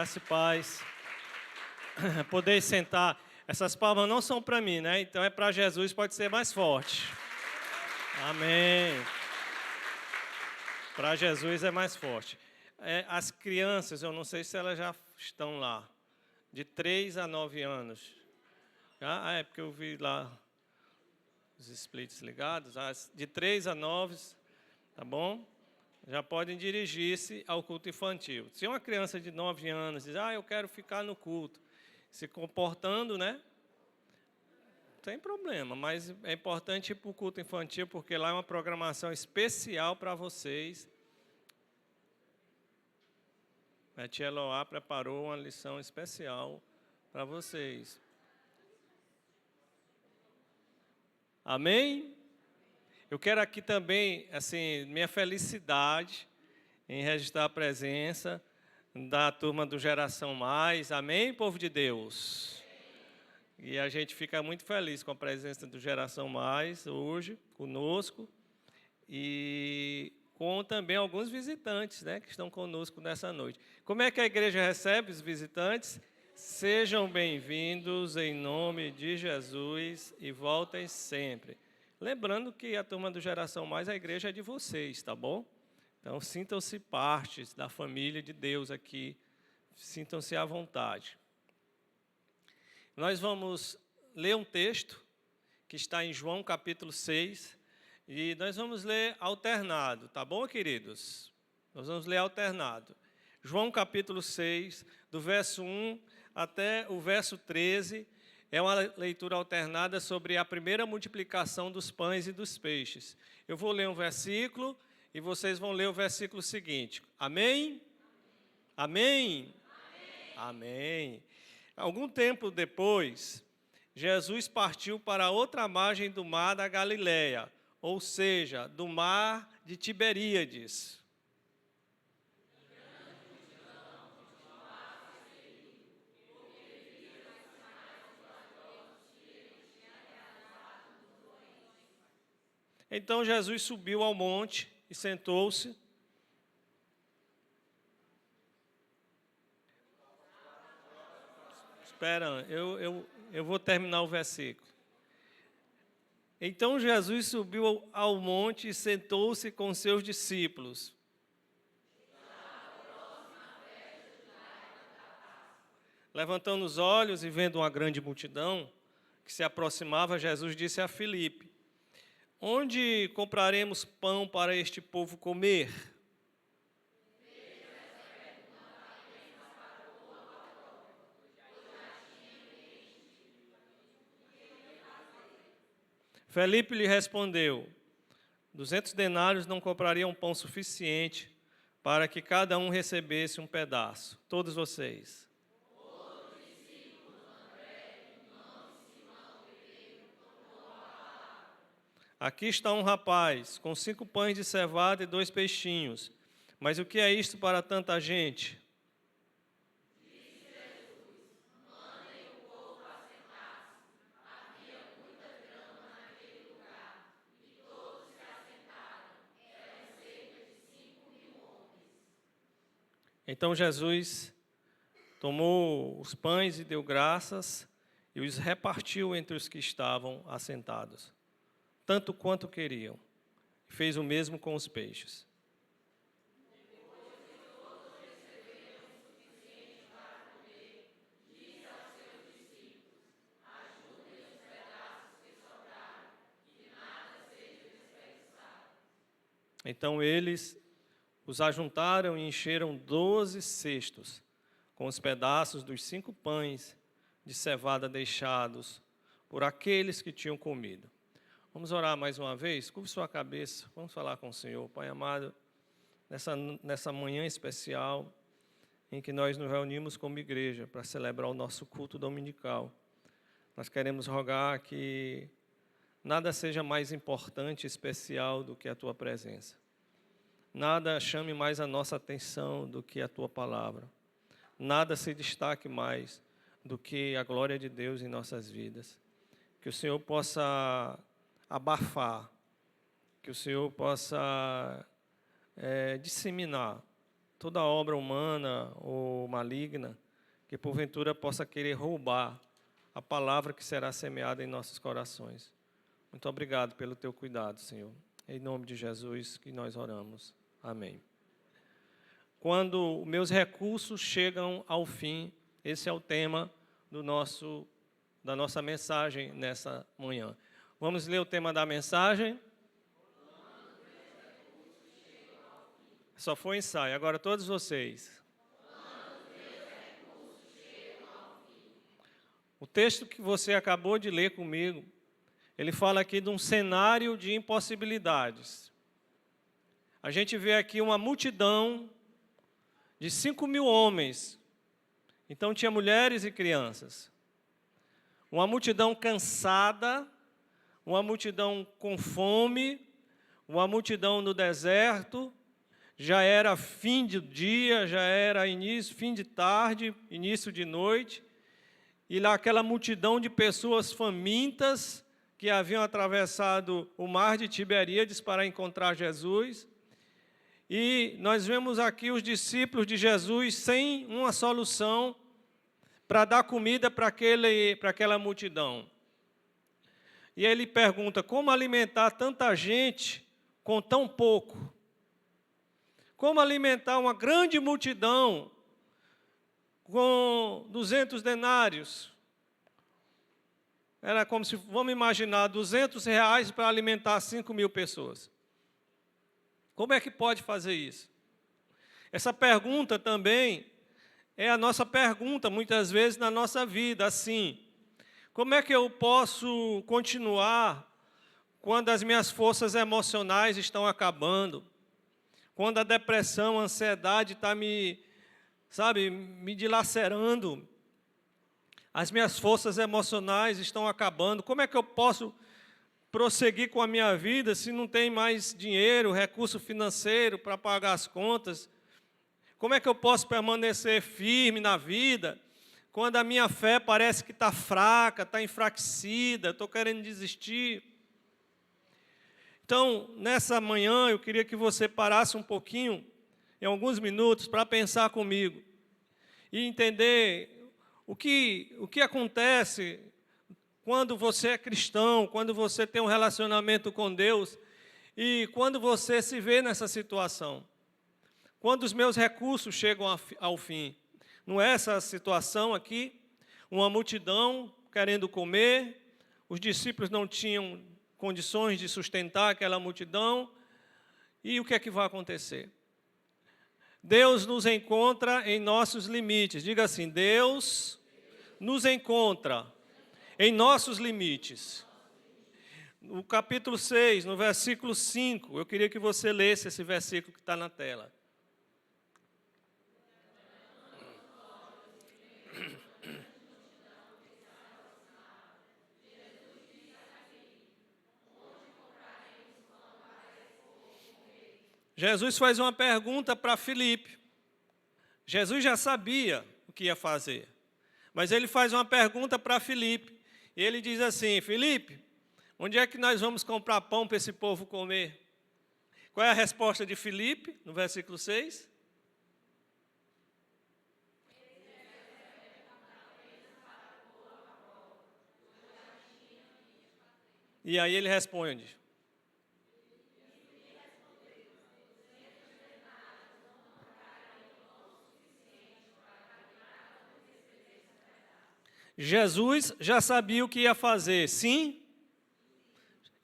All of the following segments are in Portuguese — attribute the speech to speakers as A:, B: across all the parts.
A: Graça e paz. Poder sentar. Essas palmas não são para mim, né? Então é para Jesus, pode ser mais forte. Amém. Para Jesus é mais forte. As crianças, eu não sei se elas já estão lá, de 3 a 9 anos. É porque eu vi lá os splits ligados. De 3 a 9, tá bom? Já podem dirigir-se ao culto infantil. Se uma criança de 9 anos diz, eu quero ficar no culto, se comportando, né? Não tem problema, mas é importante ir para o culto infantil, porque lá é uma programação especial para vocês. A tia Eloá preparou uma lição especial para vocês. Amém? Eu quero aqui também, assim, minha felicidade em registrar a presença da turma do Geração Mais. Amém, povo de Deus? E a gente fica muito feliz com a presença do Geração Mais hoje, conosco, e com também alguns visitantes, né, que estão conosco nessa noite. Como é que a igreja recebe os visitantes? Sejam bem-vindos em nome de Jesus e voltem sempre. Lembrando que a turma do Geração Mais, a igreja é de vocês, tá bom? Então, sintam-se partes da família de Deus aqui, sintam-se à vontade. Nós vamos ler um texto que está em João capítulo 6, e nós vamos ler alternado, tá bom, queridos? Nós vamos ler alternado. João capítulo 6, do verso 1 até o verso 13, é uma leitura alternada sobre a primeira multiplicação dos pães e dos peixes. Eu vou ler um versículo e vocês vão ler o versículo seguinte. Amém? Amém? Amém. Amém. Algum tempo depois, Jesus partiu para outra margem do mar da Galileia, ou seja, do mar de Tiberíades. Então Jesus subiu ao monte e sentou-se. Espera, eu vou terminar o versículo. Então Jesus subiu ao monte e sentou-se com seus discípulos. Levantando os olhos e vendo uma grande multidão que se aproximava, Jesus disse a Filipe: onde compraremos pão para este povo comer? Felipe lhe respondeu: 200 denários não comprariam pão suficiente para que cada um recebesse um pedaço. Todos vocês. Aqui está um rapaz com 5 pães de cevada e 2 peixinhos. Mas o que é isto para tanta gente? Então Jesus tomou os pães e deu graças e os repartiu entre os que estavam assentados, tanto quanto queriam. Fez o mesmo com os peixes. Então eles os ajuntaram e encheram 12 cestos com os pedaços dos 5 pães de cevada deixados por aqueles que tinham comido. Vamos orar mais uma vez? Curve sua cabeça, vamos falar com o Senhor. Pai amado, nessa manhã especial em que nós nos reunimos como igreja para celebrar o nosso culto dominical, nós queremos rogar que nada seja mais importante e especial do que a Tua presença. Nada chame mais a nossa atenção do que a Tua palavra. Nada se destaque mais do que a glória de Deus em nossas vidas. Que o Senhor possa abafar, que o Senhor possa disseminar toda obra humana ou maligna que porventura possa querer roubar a palavra que será semeada em nossos corações. Muito obrigado pelo teu cuidado, Senhor. Em nome de Jesus que nós oramos. Amém. Quando meus recursos chegam ao fim, esse é o tema da nossa mensagem nessa manhã. Vamos ler o tema da mensagem? Só foi ensaio. Agora todos vocês. O texto que você acabou de ler comigo, ele fala aqui de um cenário de impossibilidades. A gente vê aqui uma multidão de 5.000 homens. Então tinha mulheres e crianças. Uma multidão cansada, uma multidão com fome, uma multidão no deserto. Já era fim de dia, já era fim de tarde, início de noite. E lá aquela multidão de pessoas famintas que haviam atravessado o mar de Tiberíades para encontrar Jesus. E nós vemos aqui os discípulos de Jesus sem uma solução para dar comida para aquela multidão. E ele pergunta, como alimentar tanta gente com tão pouco? Como alimentar uma grande multidão com 200 denários? Era como se, vamos imaginar, 200 reais para alimentar 5.000 pessoas. Como é que pode fazer isso? Essa pergunta também é a nossa pergunta, muitas vezes, na nossa vida, assim. Como é que eu posso continuar quando as minhas forças emocionais estão acabando? Quando a depressão, a ansiedade está me dilacerando, as minhas forças emocionais estão acabando, como é que eu posso prosseguir com a minha vida se não tem mais dinheiro, recurso financeiro para pagar as contas? Como é que eu posso permanecer firme na vida quando a minha fé parece que está fraca, está enfraquecida, estou querendo desistir? Então, nessa manhã, eu queria que você parasse um pouquinho, em alguns minutos, para pensar comigo e entender o que acontece quando você é cristão, quando você tem um relacionamento com Deus e quando você se vê nessa situação. Quando os meus recursos chegam ao fim. Não é essa situação aqui? Uma multidão querendo comer, os discípulos não tinham condições de sustentar aquela multidão. E o que é que vai acontecer? Deus nos encontra em nossos limites. Diga assim, Deus nos encontra em nossos limites. No capítulo 6, no versículo 5, eu queria que você lesse esse versículo que está na tela. Jesus faz uma pergunta para Filipe. Jesus já sabia o que ia fazer, mas ele faz uma pergunta para Filipe. E ele diz assim, Filipe, onde é que nós vamos comprar pão para esse povo comer? Qual é a resposta de Filipe, no versículo 6? E aí ele responde, Jesus já sabia o que ia fazer, sim?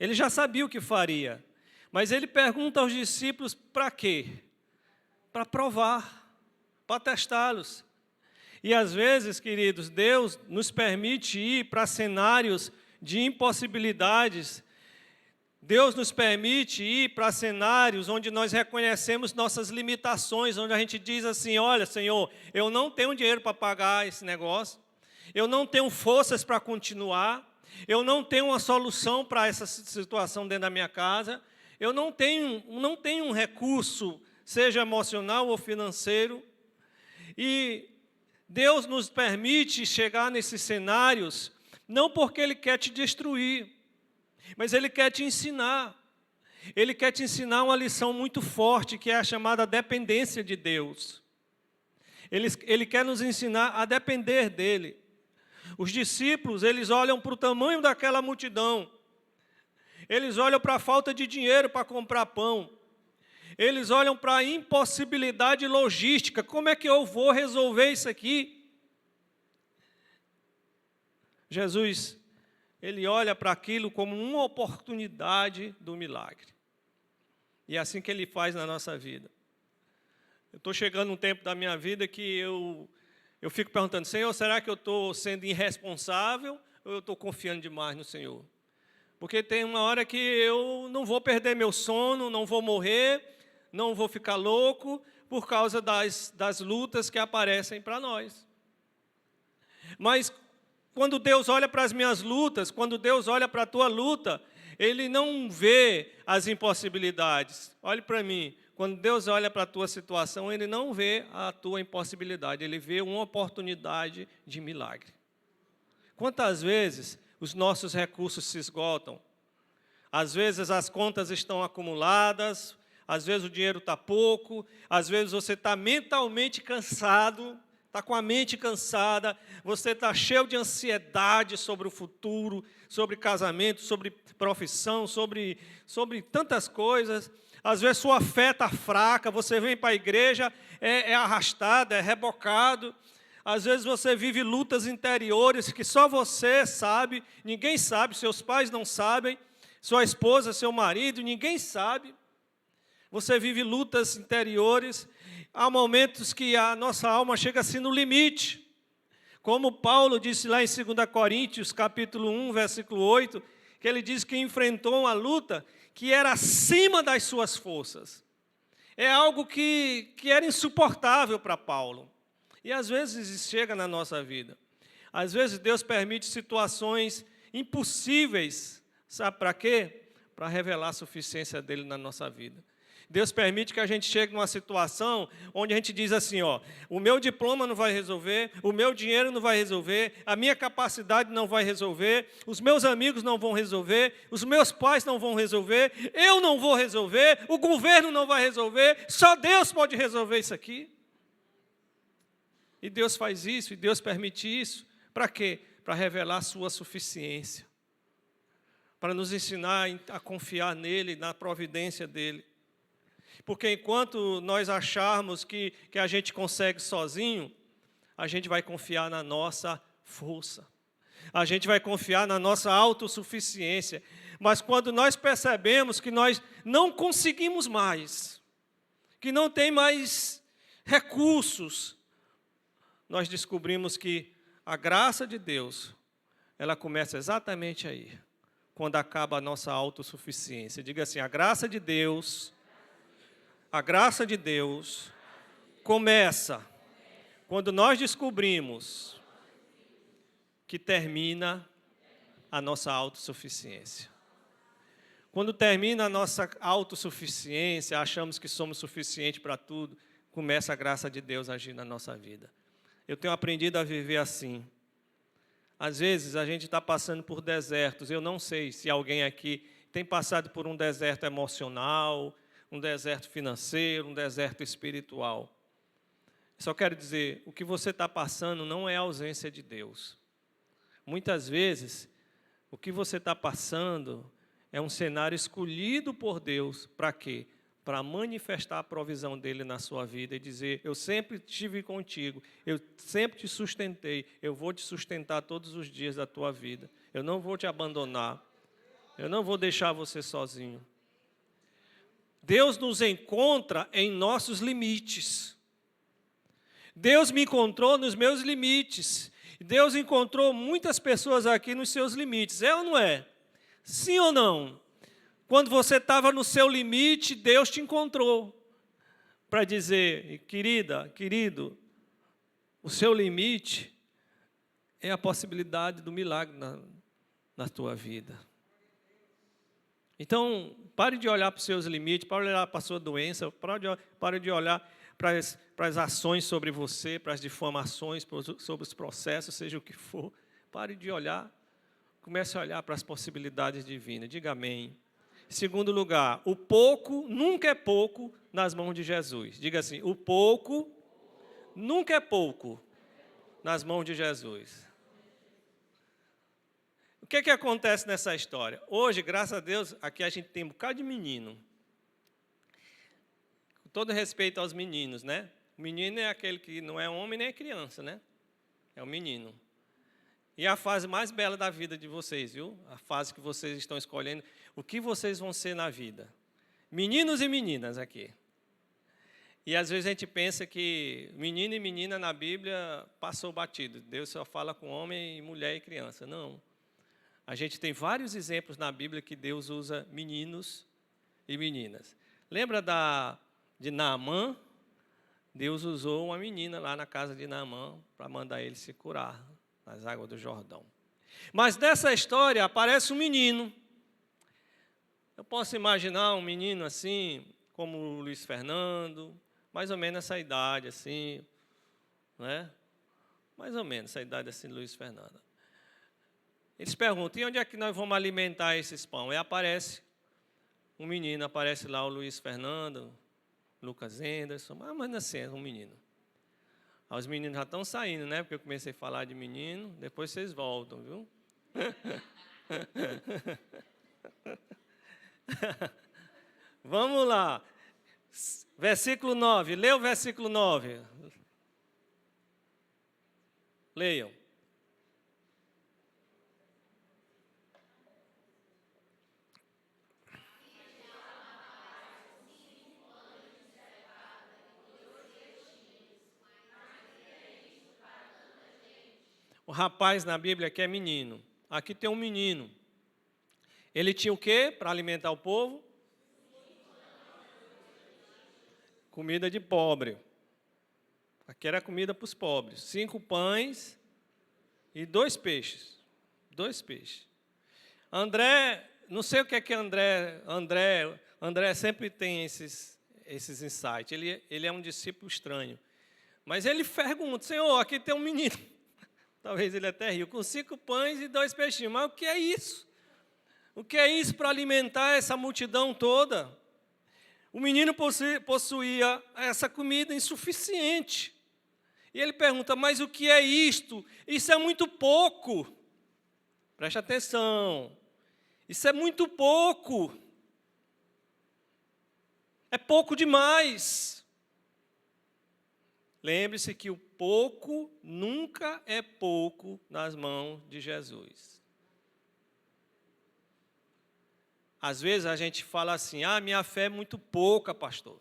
A: Ele já sabia o que faria. Mas ele pergunta aos discípulos para quê? Para provar, para testá-los. E às vezes, queridos, Deus nos permite ir para cenários de impossibilidades. Deus nos permite ir para cenários onde nós reconhecemos nossas limitações, onde a gente diz assim, olha, Senhor, eu não tenho dinheiro para pagar esse negócio. Eu não tenho forças para continuar, eu não tenho uma solução para essa situação dentro da minha casa, eu não tenho um recurso, seja emocional ou financeiro, e Deus nos permite chegar nesses cenários, não porque Ele quer te destruir, mas Ele quer te ensinar. Ele quer te ensinar uma lição muito forte, que é a chamada dependência de Deus. Ele quer nos ensinar a depender dEle. Os discípulos, eles olham para o tamanho daquela multidão. Eles olham para a falta de dinheiro para comprar pão. Eles olham para a impossibilidade logística. Como é que eu vou resolver isso aqui? Jesus, ele olha para aquilo como uma oportunidade do milagre. E é assim que ele faz na nossa vida. Eu estou chegando um tempo da minha vida que eu fico perguntando, Senhor, será que eu estou sendo irresponsável ou eu estou confiando demais no Senhor? Porque tem uma hora que eu não vou perder meu sono, não vou morrer, não vou ficar louco por causa das lutas que aparecem para nós. Mas quando Deus olha para as minhas lutas, quando Deus olha para a tua luta, Ele não vê as impossibilidades. Olhe para mim, quando Deus olha para a tua situação, Ele não vê a tua impossibilidade, Ele vê uma oportunidade de milagre. Quantas vezes os nossos recursos se esgotam? Às vezes as contas estão acumuladas, às vezes o dinheiro está pouco, às vezes você está mentalmente cansado, está com a mente cansada, você está cheio de ansiedade sobre o futuro, sobre casamento, sobre profissão, sobre tantas coisas. Às vezes sua fé está fraca, você vem para a igreja, é arrastado, é rebocado. Às vezes você vive lutas interiores que só você sabe, ninguém sabe, seus pais não sabem, sua esposa, seu marido, ninguém sabe. Você vive lutas interiores, há momentos que a nossa alma chega assim no limite. Como Paulo disse lá em 2 Coríntios, capítulo 1, versículo 8, que ele diz que enfrentou uma luta que era acima das suas forças. É algo que era insuportável para Paulo. E às vezes isso chega na nossa vida. Às vezes Deus permite situações impossíveis. Sabe para quê? Para revelar a suficiência dEle na nossa vida. Deus permite que a gente chegue numa situação onde a gente diz assim, ó, o meu diploma não vai resolver, o meu dinheiro não vai resolver, a minha capacidade não vai resolver, os meus amigos não vão resolver, os meus pais não vão resolver, eu não vou resolver, o governo não vai resolver, só Deus pode resolver isso aqui. E Deus faz isso, e Deus permite isso, para quê? Para revelar a sua suficiência, para nos ensinar a confiar nele, na providência dele. Porque enquanto nós acharmos que a gente consegue sozinho, a gente vai confiar na nossa força. A gente vai confiar na nossa autossuficiência. Mas quando nós percebemos que nós não conseguimos mais, que não tem mais recursos, nós descobrimos que a graça de Deus, ela começa exatamente aí, quando acaba a nossa autossuficiência. Diga assim, a graça de Deus começa quando nós descobrimos que termina a nossa autossuficiência. Quando termina a nossa autossuficiência, achamos que somos suficientes para tudo, começa a graça de Deus a agir na nossa vida. Eu tenho aprendido a viver assim. Às vezes a gente está passando por desertos. Eu não sei se alguém aqui tem passado por um deserto emocional, um deserto financeiro, um deserto espiritual. Só quero dizer, o que você está passando não é a ausência de Deus. Muitas vezes, o que você está passando é um cenário escolhido por Deus. Para quê? Para manifestar a provisão dEle na sua vida e dizer, eu sempre estive contigo, eu sempre te sustentei, eu vou te sustentar todos os dias da tua vida. Eu não vou te abandonar, eu não vou deixar você sozinho. Deus nos encontra em nossos limites. Deus me encontrou nos meus limites. Deus encontrou muitas pessoas aqui nos seus limites. É ou não é? Sim ou não? Quando você estava no seu limite, Deus te encontrou. Para dizer, querida, querido, o seu limite é a possibilidade do milagre na tua vida. Então, pare de olhar para os seus limites, pare de olhar para a sua doença, pare de olhar para as ações sobre você, para as difamações, sobre os processos, seja o que for. Pare de olhar, comece a olhar para as possibilidades divinas. Diga amém. Em segundo lugar, o pouco nunca é pouco nas mãos de Jesus. Diga assim, o pouco nunca é pouco nas mãos de Jesus. O que acontece nessa história? Hoje, graças a Deus, aqui a gente tem um bocado de menino. Com todo respeito aos meninos, né? O menino é aquele que não é homem nem é criança, né? É o menino. E é a fase mais bela da vida de vocês, viu? A fase que vocês estão escolhendo, o que vocês vão ser na vida. Meninos e meninas aqui. E às vezes a gente pensa que menino e menina na Bíblia passou batido. Deus só fala com homem, mulher e criança. Não. A gente tem vários exemplos na Bíblia que Deus usa meninos e meninas. Lembra de Naamã? Deus usou uma menina lá na casa de Naamã para mandar ele se curar nas águas do Jordão. Mas nessa história aparece um menino. Eu posso imaginar um menino assim, como o Luiz Fernando, mais ou menos essa idade assim, né? Mais ou menos essa idade assim, Luiz Fernando. Eles perguntam, e onde é que nós vamos alimentar esses pão? E aparece um menino, aparece lá o Luiz Fernando, Lucas Henderson, mas assim, é um menino. Os meninos já estão saindo, né? Porque eu comecei a falar de menino, depois vocês voltam, viu? Vamos lá. Versículo 9, lê o versículo 9. Leiam. O rapaz na Bíblia que é menino. Aqui tem um menino. Ele tinha o quê para alimentar o povo? Comida de pobre. Aqui era comida para os pobres. 5 pães e 2 peixes. 2 peixes. André, não sei o que é que André sempre tem esses insights. Ele é um discípulo estranho. Mas ele pergunta, Senhor, aqui tem um menino. Talvez ele até riu, com 5 pães e 2 peixinhos. Mas o que é isso? O que é isso para alimentar essa multidão toda? O menino possuía essa comida insuficiente. E ele pergunta, mas o que é isto? Isso é muito pouco. Preste atenção. Isso é muito pouco. É pouco demais. Lembre-se que o pouco nunca é pouco nas mãos de Jesus. Às vezes a gente fala assim, minha fé é muito pouca, pastor.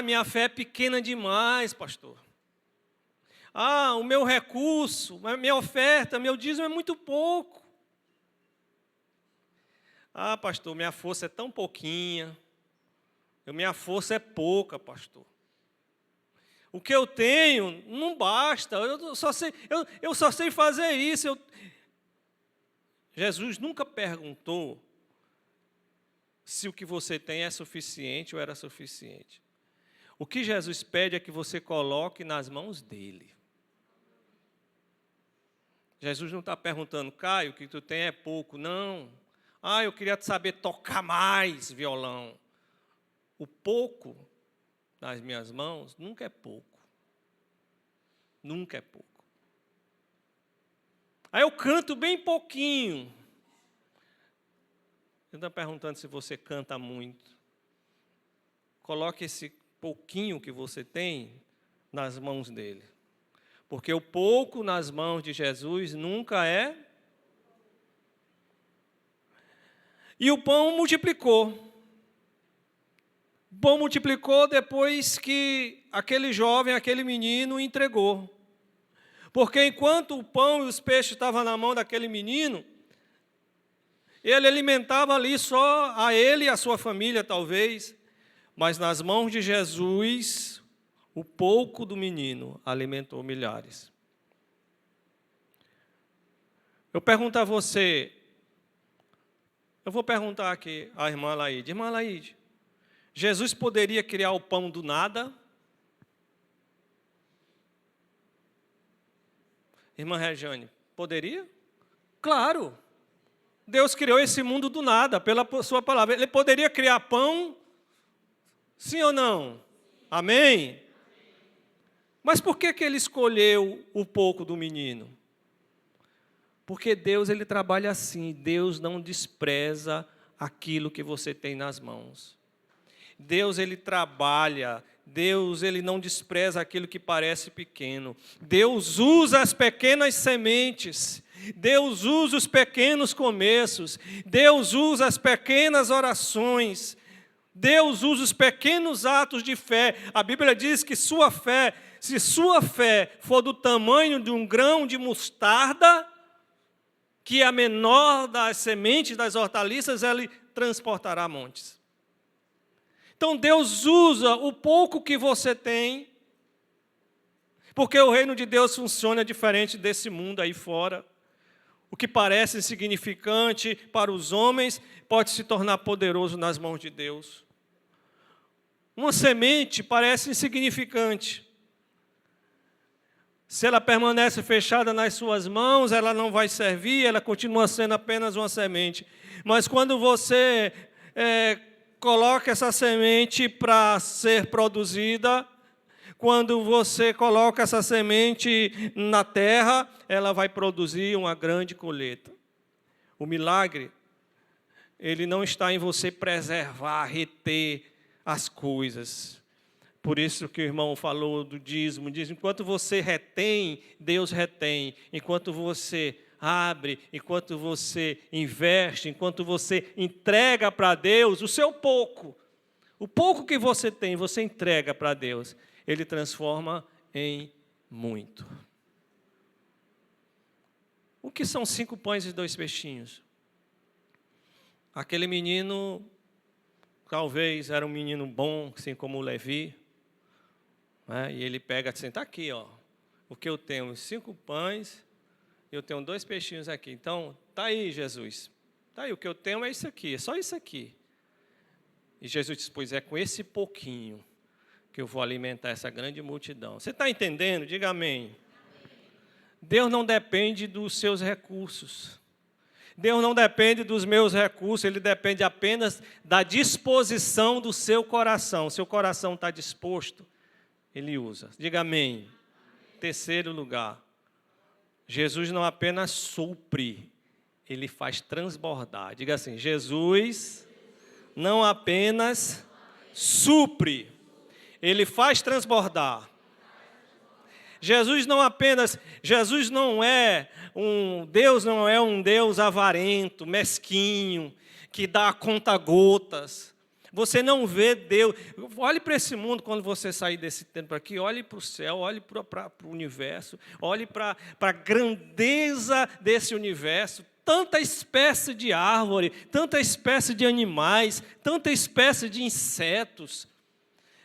A: Minha fé é pequena demais, pastor. O meu recurso, minha oferta, meu dízimo é muito pouco. Pastor, minha força é tão pouquinha. Minha força é pouca, pastor. O que eu tenho não basta, eu só sei fazer isso. Jesus nunca perguntou se o que você tem é suficiente ou era suficiente. O que Jesus pede é que você coloque nas mãos dele. Jesus não está perguntando, Caio, o que tu tem é pouco. Não. Eu queria saber tocar mais violão. O pouco nas minhas mãos nunca é pouco. Nunca é pouco. Aí eu canto bem pouquinho. Ele está perguntando se você canta muito. Coloque esse pouquinho que você tem nas mãos dele. Porque o pouco nas mãos de Jesus nunca é. E o pão multiplicou. O pão multiplicou depois que aquele jovem, aquele menino entregou. Porque enquanto o pão e os peixes estavam na mão daquele menino, ele alimentava ali só a ele e a sua família, talvez, mas nas mãos de Jesus, o pouco do menino alimentou milhares. Eu pergunto a você, eu vou perguntar aqui à irmã Laíde. Irmã Laíde, Jesus poderia criar o pão do nada? Irmã Regiane, poderia? Claro. Deus criou esse mundo do nada, pela sua palavra. Ele poderia criar pão, sim ou não? Amém? Mas por que ele escolheu o pouco do menino? Porque Deus, ele trabalha assim. Deus não despreza aquilo que você tem nas mãos. Deus, ele trabalha. Deus, ele não despreza aquilo que parece pequeno. Deus usa as pequenas sementes. Deus usa os pequenos começos. Deus usa as pequenas orações. Deus usa os pequenos atos de fé. A Bíblia diz que sua fé, se sua fé for do tamanho de um grão de mostarda, que é a menor das sementes das hortaliças, ele transportará montes. Então Deus usa o pouco que você tem, porque o reino de Deus funciona diferente desse mundo aí fora. O que parece insignificante para os homens pode se tornar poderoso nas mãos de Deus. Uma semente parece insignificante. Se ela permanece fechada nas suas mãos, ela não vai servir, ela continua sendo apenas uma semente. Mas quando você coloca essa semente para ser produzida, quando você coloca essa semente na terra, ela vai produzir uma grande colheita. O milagre, ele não está em você preservar, reter as coisas. Por isso que o irmão falou do dízimo. Diz, enquanto você retém, Deus retém. Enquanto você abre, enquanto você investe, enquanto você entrega para Deus o seu pouco. O pouco que você tem, você entrega para Deus. Ele transforma em muito. O que são 5 pães e 2 peixinhos? Aquele menino, talvez era um menino bom, assim como o Levi, né? E ele pega assim, está aqui, ó, o que eu tenho, 5 pães, eu tenho 2 peixinhos aqui. Então, está aí, Jesus. Está aí, o que eu tenho é isso aqui, é só isso aqui. E Jesus disse, pois é com esse pouquinho que eu vou alimentar essa grande multidão. Você está entendendo? Diga amém. Deus não depende dos seus recursos. Deus não depende dos meus recursos, Ele depende apenas da disposição do seu coração. Seu coração está disposto, Ele usa. Diga amém. Terceiro lugar, Jesus não apenas supre, Ele faz transbordar. Diga assim, Jesus não apenas supre, Ele faz transbordar. Jesus não é um Deus avarento, mesquinho, que dá a conta gotas. Você não vê Deus. Olhe para esse mundo quando você sair desse tempo aqui, olhe para o céu, olhe para o universo, olhe para a grandeza desse universo. Tanta espécie de árvore, tanta espécie de animais, tanta espécie de insetos.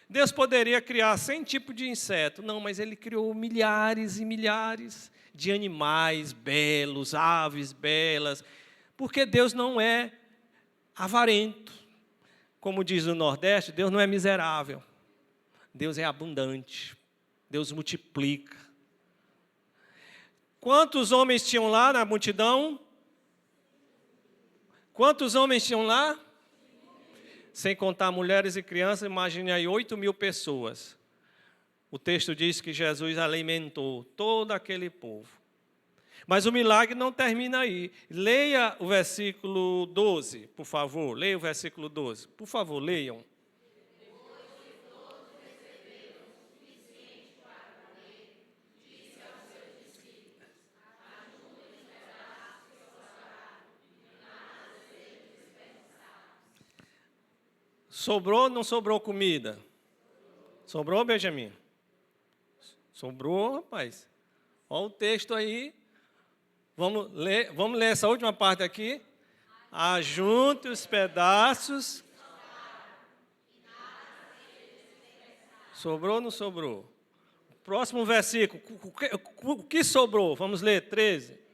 A: Deus poderia criar 100 tipos de inseto. Não, mas Ele criou milhares e milhares de animais belos, aves belas. Porque Deus não é avarento. Como diz o Nordeste, Deus não é miserável. Deus é abundante. Deus multiplica. Quantos homens tinham lá na multidão? Quantos homens tinham lá? Sem contar mulheres e crianças, imagine aí 8.000 pessoas. O texto diz que Jesus alimentou todo aquele povo. Mas o milagre não termina aí. Leia o versículo 12, por favor. Leia o versículo 12. Por favor, leiam. Sobrou ou não sobrou comida? Sobrou, Benjamin? Sobrou, rapaz. Olha o texto aí. Vamos ler essa última parte aqui. Ajunte os pedaços. Sobrou ou não sobrou? Próximo versículo. O que sobrou? Vamos ler, 13.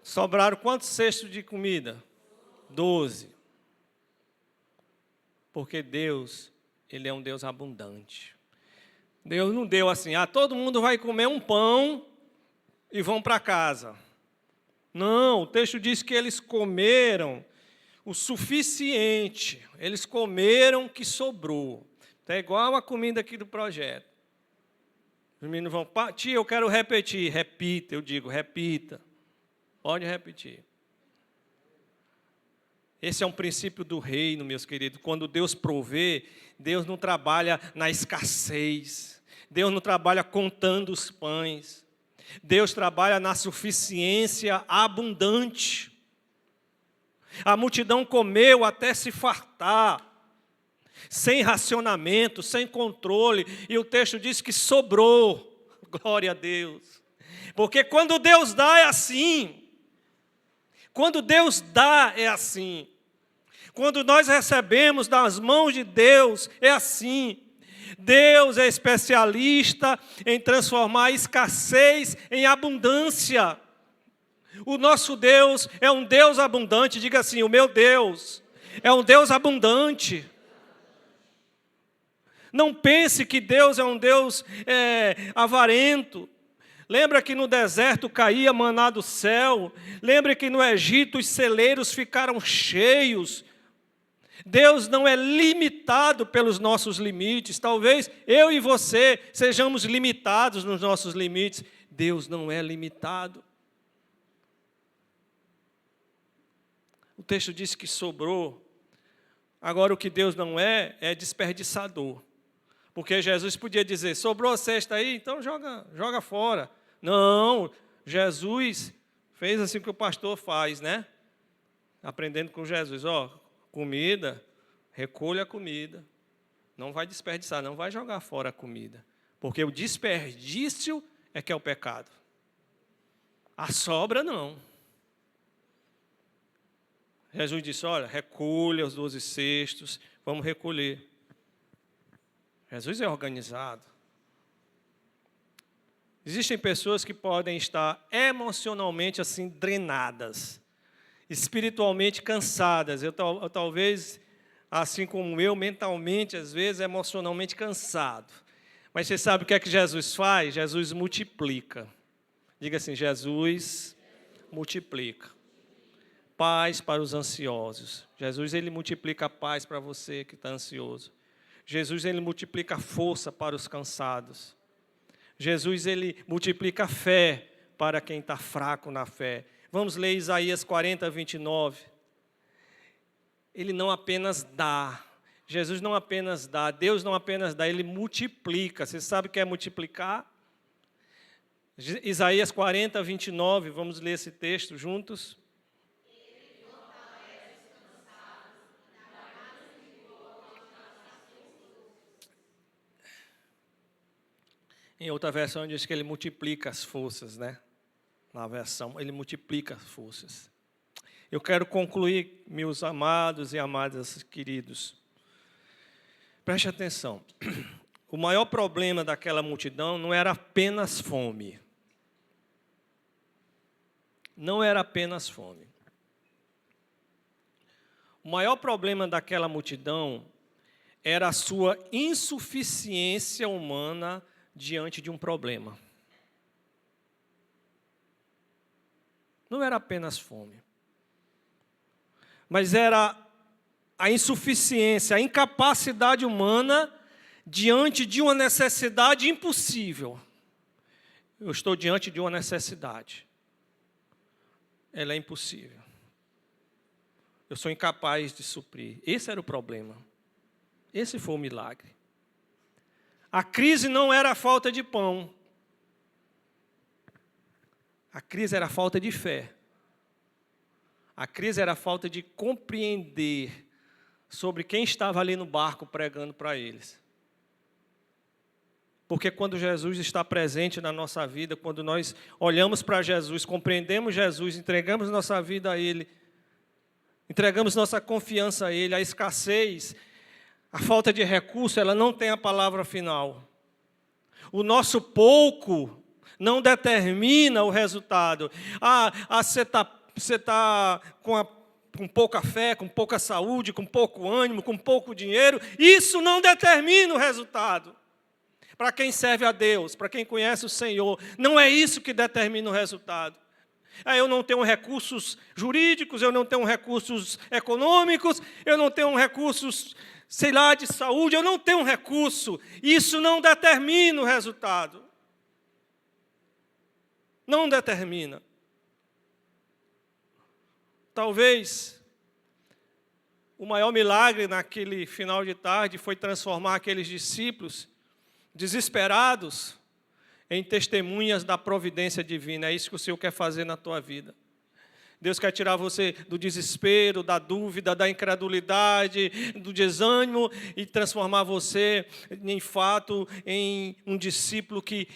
A: Sobraram quantos cestos de comida? 12. Porque Deus, Ele é um Deus abundante. Deus não deu assim, todo mundo vai comer um pão e vão para casa. Não, o texto diz que eles comeram o suficiente. Eles comeram o que sobrou. É igual a comida aqui do projeto. Os meninos vão, tia, eu quero repetir. Repita, eu digo, repita. Pode repetir. Esse é um princípio do reino, meus queridos. Quando Deus provê, Deus não trabalha na escassez. Deus não trabalha contando os pães. Deus trabalha na suficiência abundante. A multidão comeu até se fartar, sem racionamento, sem controle. E o texto diz que sobrou. Glória a Deus. Porque quando Deus dá é assim. Quando Deus dá é assim. Quando nós recebemos das mãos de Deus, é assim. Deus é especialista em transformar a escassez em abundância. O nosso Deus é um Deus abundante. Diga assim, o meu Deus é um Deus abundante. Não pense que Deus é um Deus avarento. Lembra que no deserto caía maná do céu. Lembra que no Egito os celeiros ficaram cheios. Deus não é limitado pelos nossos limites. Talvez eu e você sejamos limitados nos nossos limites. Deus não é limitado. O texto diz que sobrou. Agora, o que Deus não é desperdiçador. Porque Jesus podia dizer, sobrou a cesta aí, então joga fora. Não, Jesus fez assim que o pastor faz, né? Aprendendo com Jesus, comida, recolha a comida. Não vai desperdiçar, não vai jogar fora a comida. Porque o desperdício é que é o pecado. A sobra não. Jesus disse, recolha os 12 cestos, vamos recolher. Jesus é organizado. Existem pessoas que podem estar emocionalmente assim drenadas, espiritualmente cansadas. Eu talvez, assim como eu, mentalmente, às vezes, emocionalmente cansado. Mas você sabe o que é que Jesus faz? Jesus multiplica. Diga assim, Jesus multiplica. Paz para os ansiosos. Jesus, Ele multiplica a paz para você que está ansioso. Jesus, Ele multiplica a força para os cansados. Jesus, Ele multiplica a fé para quem está fraco na fé. Vamos ler Isaías 40, 29. Ele não apenas dá. Jesus não apenas dá. Deus não apenas dá, Ele multiplica. Você sabe o que é multiplicar? Isaías 40, 29. Vamos ler esse texto juntos. Em outra versão diz que Ele multiplica as forças, né? Na versão, Ele multiplica as forças. Eu quero concluir, meus amados e amadas queridos. Preste atenção. O maior problema daquela multidão não era apenas fome. Não era apenas fome. O maior problema daquela multidão era a sua insuficiência humana diante de um problema. Não era apenas fome, mas era a insuficiência, a incapacidade humana diante de uma necessidade impossível. Eu estou diante de uma necessidade. Ela é impossível. Eu sou incapaz de suprir. Esse era o problema. Esse foi o milagre. A crise não era a falta de pão. A crise era a falta de fé. A crise era a falta de compreender sobre quem estava ali no barco pregando para eles. Porque quando Jesus está presente na nossa vida, quando nós olhamos para Jesus, compreendemos Jesus, entregamos nossa vida a Ele, entregamos nossa confiança a Ele, a escassez, a falta de recurso, ela não tem a palavra final. O nosso pouco não determina o resultado. Você tá com a com pouca fé, com pouca saúde, com pouco ânimo, com pouco dinheiro, isso não determina o resultado. Para quem serve a Deus, para quem conhece o Senhor, não é isso que determina o resultado. Eu não tenho recursos jurídicos, eu não tenho recursos econômicos, eu não tenho recursos, sei lá, de saúde, eu não tenho recurso. Isso não determina o resultado. Não determina. Talvez o maior milagre naquele final de tarde foi transformar aqueles discípulos desesperados em testemunhas da providência divina. É isso que o Senhor quer fazer na tua vida. Deus quer tirar você do desespero, da dúvida, da incredulidade, do desânimo e transformar você, em fato, em um discípulo que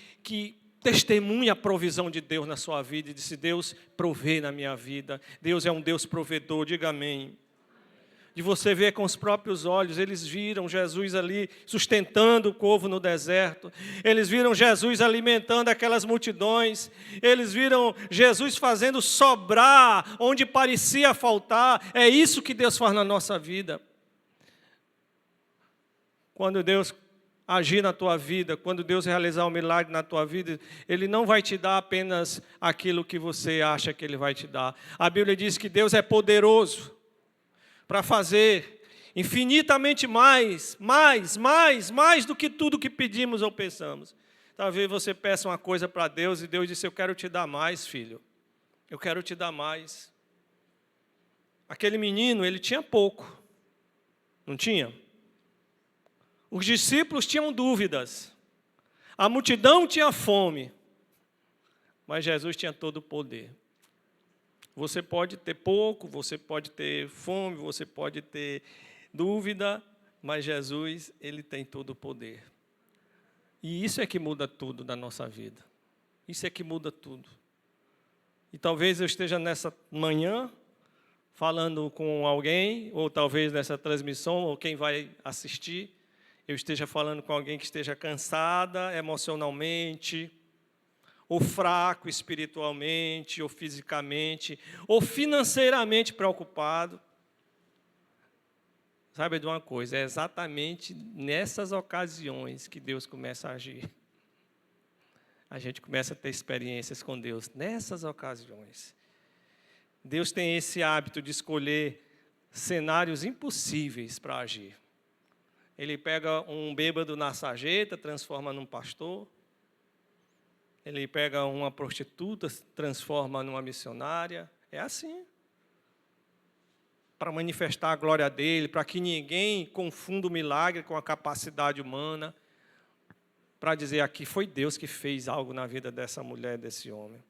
A: testemunha a provisão de Deus na sua vida e disse: Deus provê na minha vida. Deus é um Deus provedor, diga amém. De você ver com os próprios olhos, eles viram Jesus ali sustentando o povo no deserto, eles viram Jesus alimentando aquelas multidões, eles viram Jesus fazendo sobrar onde parecia faltar. É isso que Deus faz na nossa vida. Quando Deus agir na tua vida, quando Deus realizar um milagre na tua vida, Ele não vai te dar apenas aquilo que você acha que Ele vai te dar. A Bíblia diz que Deus é poderoso para fazer infinitamente mais do que tudo que pedimos ou pensamos. Talvez você peça uma coisa para Deus e Deus disse: eu quero te dar mais, filho. Eu quero te dar mais. Aquele menino, ele tinha pouco. Não tinha? Os discípulos tinham dúvidas. A multidão tinha fome. Mas Jesus tinha todo o poder. Você pode ter pouco, você pode ter fome, você pode ter dúvida, mas Jesus, Ele tem todo o poder. E isso é que muda tudo na nossa vida. Isso é que muda tudo. E talvez eu esteja nessa manhã falando com alguém, ou talvez nessa transmissão, ou quem vai assistir, eu esteja falando com alguém que esteja cansada emocionalmente, ou fraco espiritualmente, ou fisicamente, ou financeiramente preocupado. Sabe de uma coisa? É exatamente nessas ocasiões que Deus começa a agir. A gente começa a ter experiências com Deus nessas ocasiões. Deus tem esse hábito de escolher cenários impossíveis para agir. Ele pega um bêbado na sarjeta, transforma num pastor. Ele pega uma prostituta, transforma numa missionária. É assim. Para manifestar a glória dele, para que ninguém confunda o milagre com a capacidade humana, para dizer: aqui foi Deus que fez algo na vida dessa mulher, desse homem.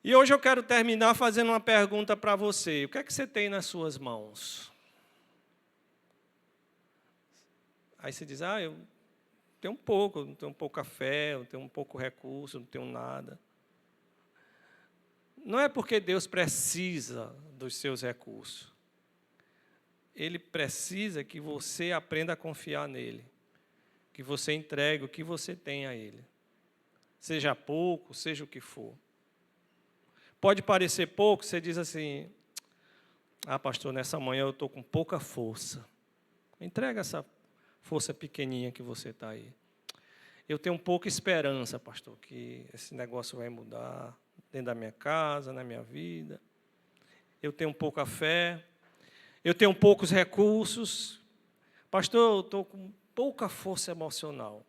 A: E hoje eu quero terminar fazendo uma pergunta para você. O que é que você tem nas suas mãos? Aí você diz: eu tenho pouco, não tenho pouca fé, eu tenho um pouco recurso, não tenho nada. Não é porque Deus precisa dos seus recursos. Ele precisa que você aprenda a confiar nele. Que você entregue o que você tem a ele. Seja pouco, seja o que for. Pode parecer pouco, você diz assim: pastor, nessa manhã eu estou com pouca força. Entrega essa força pequenininha que você está aí. Eu tenho pouca esperança, pastor, que esse negócio vai mudar dentro da minha casa, na minha vida. Eu tenho pouca fé. Eu tenho poucos recursos. Pastor, eu estou com pouca força emocional.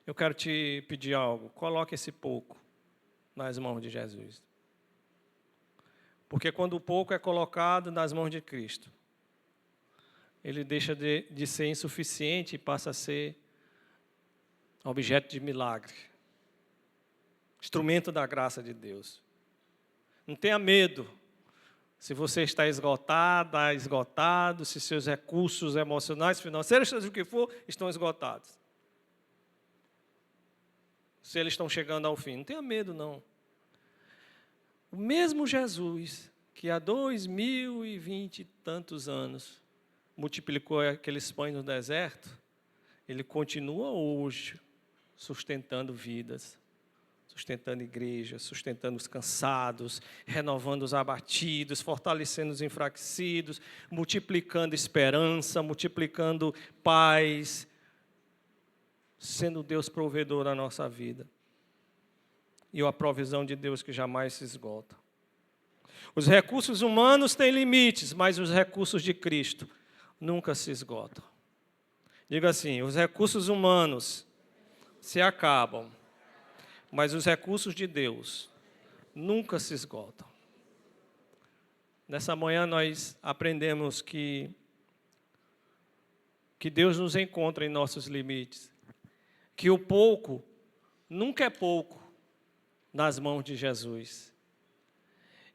A: Eu quero te pedir algo. Coloque esse pouco nas mãos de Jesus. Porque quando o pouco é colocado nas mãos de Cristo, ele deixa de ser insuficiente e passa a ser objeto de milagre. Instrumento da graça de Deus. Não tenha medo. Se você está esgotada, esgotado, se seus recursos emocionais, financeiros, seja o que for, estão esgotados. Se eles estão chegando ao fim. Não tenha medo, não. O mesmo Jesus, que há 2020 e tantos anos multiplicou aqueles pães no deserto, ele continua hoje sustentando vidas, sustentando igrejas, sustentando os cansados, renovando os abatidos, fortalecendo os enfraquecidos, multiplicando esperança, multiplicando paz, sendo Deus provedor da nossa vida. E a provisão de Deus que jamais se esgota. Os recursos humanos têm limites, mas os recursos de Cristo nunca se esgotam. Diga assim, os recursos humanos se acabam, mas os recursos de Deus nunca se esgotam. Nessa manhã nós aprendemos que Deus nos encontra em nossos limites, que o pouco nunca é pouco nas mãos de Jesus.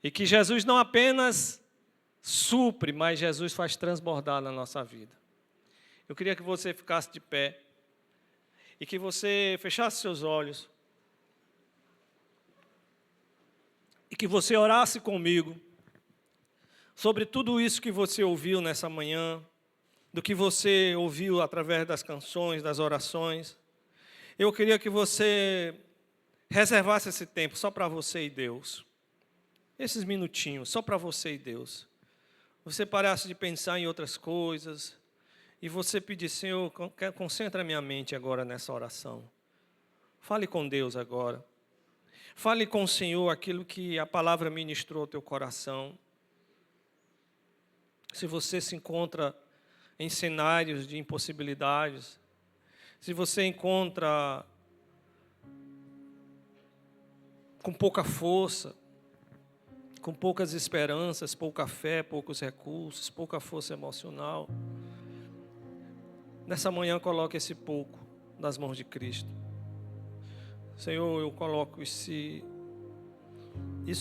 A: E que Jesus não apenas supre, mas Jesus faz transbordar na nossa vida. Eu queria que você ficasse de pé e que você fechasse seus olhos e que você orasse comigo sobre tudo isso que você ouviu nessa manhã, do que você ouviu através das canções, das orações. Eu queria que você reservasse esse tempo só para você e Deus. Esses minutinhos, só para você e Deus. Você parasse de pensar em outras coisas e você pedir, Senhor, concentra minha mente agora nessa oração. Fale com Deus agora. Fale com o Senhor aquilo que a palavra ministrou ao teu coração. Se você se encontra em cenários de impossibilidades, se você encontra com pouca força, com poucas esperanças, pouca fé, poucos recursos, pouca força emocional, nessa manhã coloque esse pouco nas mãos de Cristo. Senhor, eu coloco isso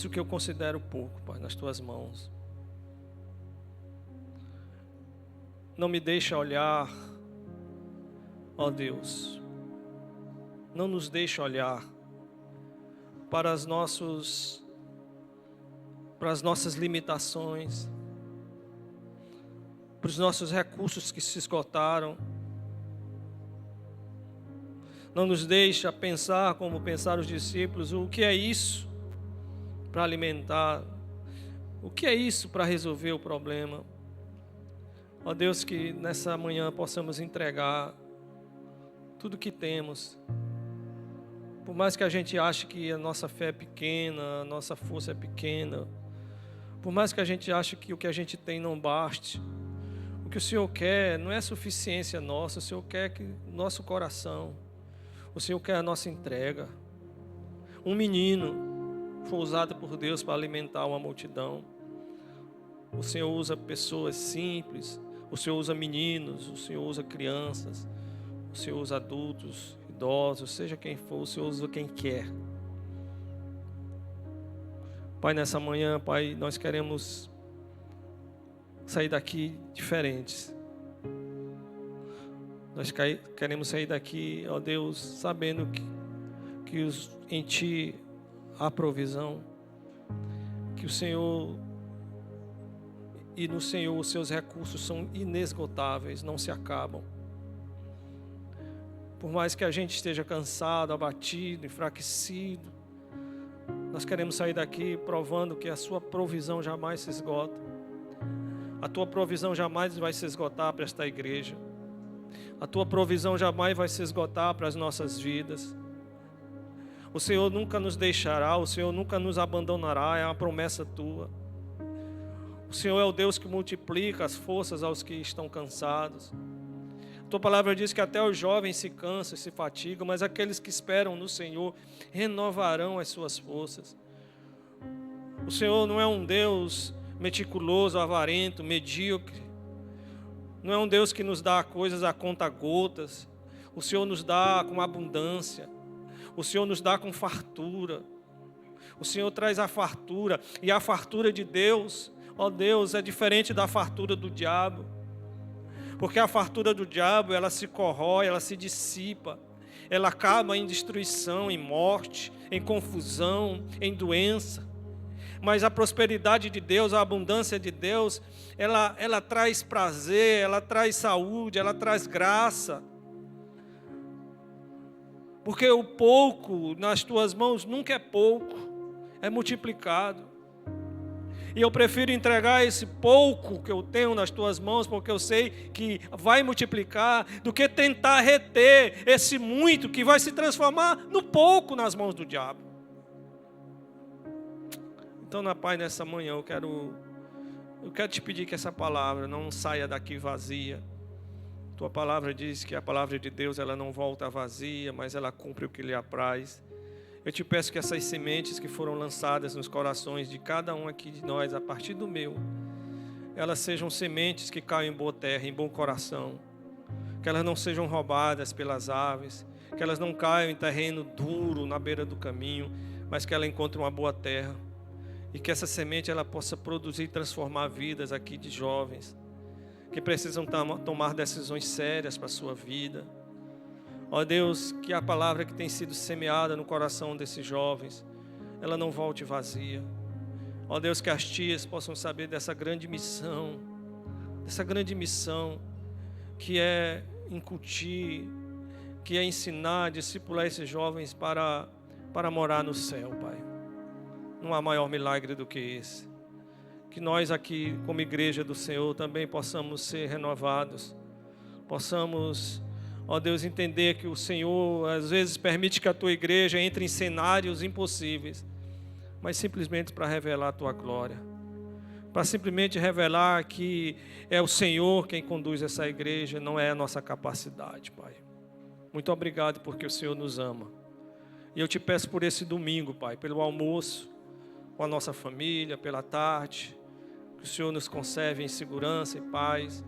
A: que eu considero pouco, Pai, nas tuas mãos. Não me deixa olhar, ó Deus, não nos deixa olhar para as nossas limitações, para os nossos recursos que se esgotaram. Não nos deixa pensar como pensaram os discípulos, o que é isso para alimentar, o que é isso para resolver o problema. Ó Deus, que nessa manhã possamos entregar tudo que temos. Por mais que a gente ache que a nossa fé é pequena, a nossa força é pequena, por mais que a gente ache que o que a gente tem não baste, o que o Senhor quer não é suficiência nossa, o Senhor quer que nosso coração, o Senhor quer a nossa entrega. Um menino foi usado por Deus para alimentar uma multidão. O Senhor usa pessoas simples, o Senhor usa meninos, o Senhor usa crianças, o Senhor usa adultos, idosos, seja quem for, o Senhor usa quem quer. Pai, nessa manhã, Pai, nós queremos sair daqui diferentes. Nós queremos sair daqui, ó Deus, sabendo que em Ti há provisão, que o Senhor e no Senhor os seus recursos são inesgotáveis, não se acabam. Por mais que a gente esteja cansado, abatido, enfraquecido, nós queremos sair daqui provando que a sua provisão jamais se esgota. A tua provisão jamais vai se esgotar para esta igreja. A tua provisão jamais vai se esgotar para as nossas vidas. O Senhor nunca nos deixará, o Senhor nunca nos abandonará, é uma promessa tua. O Senhor é o Deus que multiplica as forças aos que estão cansados. A tua palavra diz que até os jovens se cansam e se fatigam, mas aqueles que esperam no Senhor renovarão as suas forças. O Senhor não é um Deus meticuloso, avarento, medíocre. Não é um Deus que nos dá coisas a conta-gotas. O Senhor nos dá com abundância. O Senhor nos dá com fartura. O Senhor traz a fartura. E a fartura de Deus, ó Deus, é diferente da fartura do diabo. Porque a fartura do diabo, ela se corrói, ela se dissipa. Ela acaba em destruição, em morte, em confusão, em doença. Mas a prosperidade de Deus, a abundância de Deus, ela traz prazer, ela traz saúde, ela traz graça. Porque o pouco nas tuas mãos nunca é pouco, é multiplicado. E eu prefiro entregar esse pouco que eu tenho nas tuas mãos, porque eu sei que vai multiplicar, do que tentar reter esse muito que vai se transformar no pouco nas mãos do diabo. Então, Pai, nessa manhã eu quero te pedir que essa palavra não saia daqui vazia. Tua palavra diz que a palavra de Deus ela não volta vazia, mas ela cumpre o que lhe apraz. Eu te peço que essas sementes que foram lançadas nos corações de cada um aqui de nós, a partir do meu, elas sejam sementes que caem em boa terra, em bom coração. Que elas não sejam roubadas pelas aves, que elas não caiam em terreno duro na beira do caminho, mas que ela encontre uma boa terra. E que essa semente ela possa produzir e transformar vidas aqui de jovens que precisam tomar decisões sérias para a sua vida. Ó Deus, que a palavra que tem sido semeada no coração desses jovens, ela não volte vazia. Ó Deus, que as tias possam saber dessa grande missão que é incutir, que é ensinar, discipular esses jovens para morar no céu, Pai. Não há maior milagre do que esse. Que nós aqui, como igreja do Senhor, também possamos ser renovados. Possamos, ó Deus, entender que o Senhor, às vezes, permite que a Tua igreja entre em cenários impossíveis, mas simplesmente para revelar a Tua glória. Para simplesmente revelar que é o Senhor quem conduz essa igreja, não é a nossa capacidade, Pai. Muito obrigado porque o Senhor nos ama. E eu te peço por esse domingo, Pai, pelo almoço, com a nossa família, pela tarde, que o Senhor nos conserve em segurança e paz,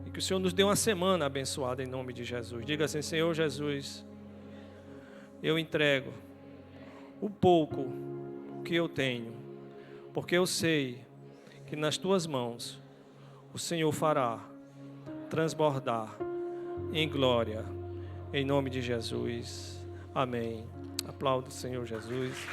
A: e que o Senhor nos dê uma semana abençoada em nome de Jesus. Diga assim: Senhor Jesus, eu entrego o pouco que eu tenho, porque eu sei que nas Tuas mãos o Senhor fará transbordar em glória, em nome de Jesus. Amém. Aplauda o Senhor Jesus.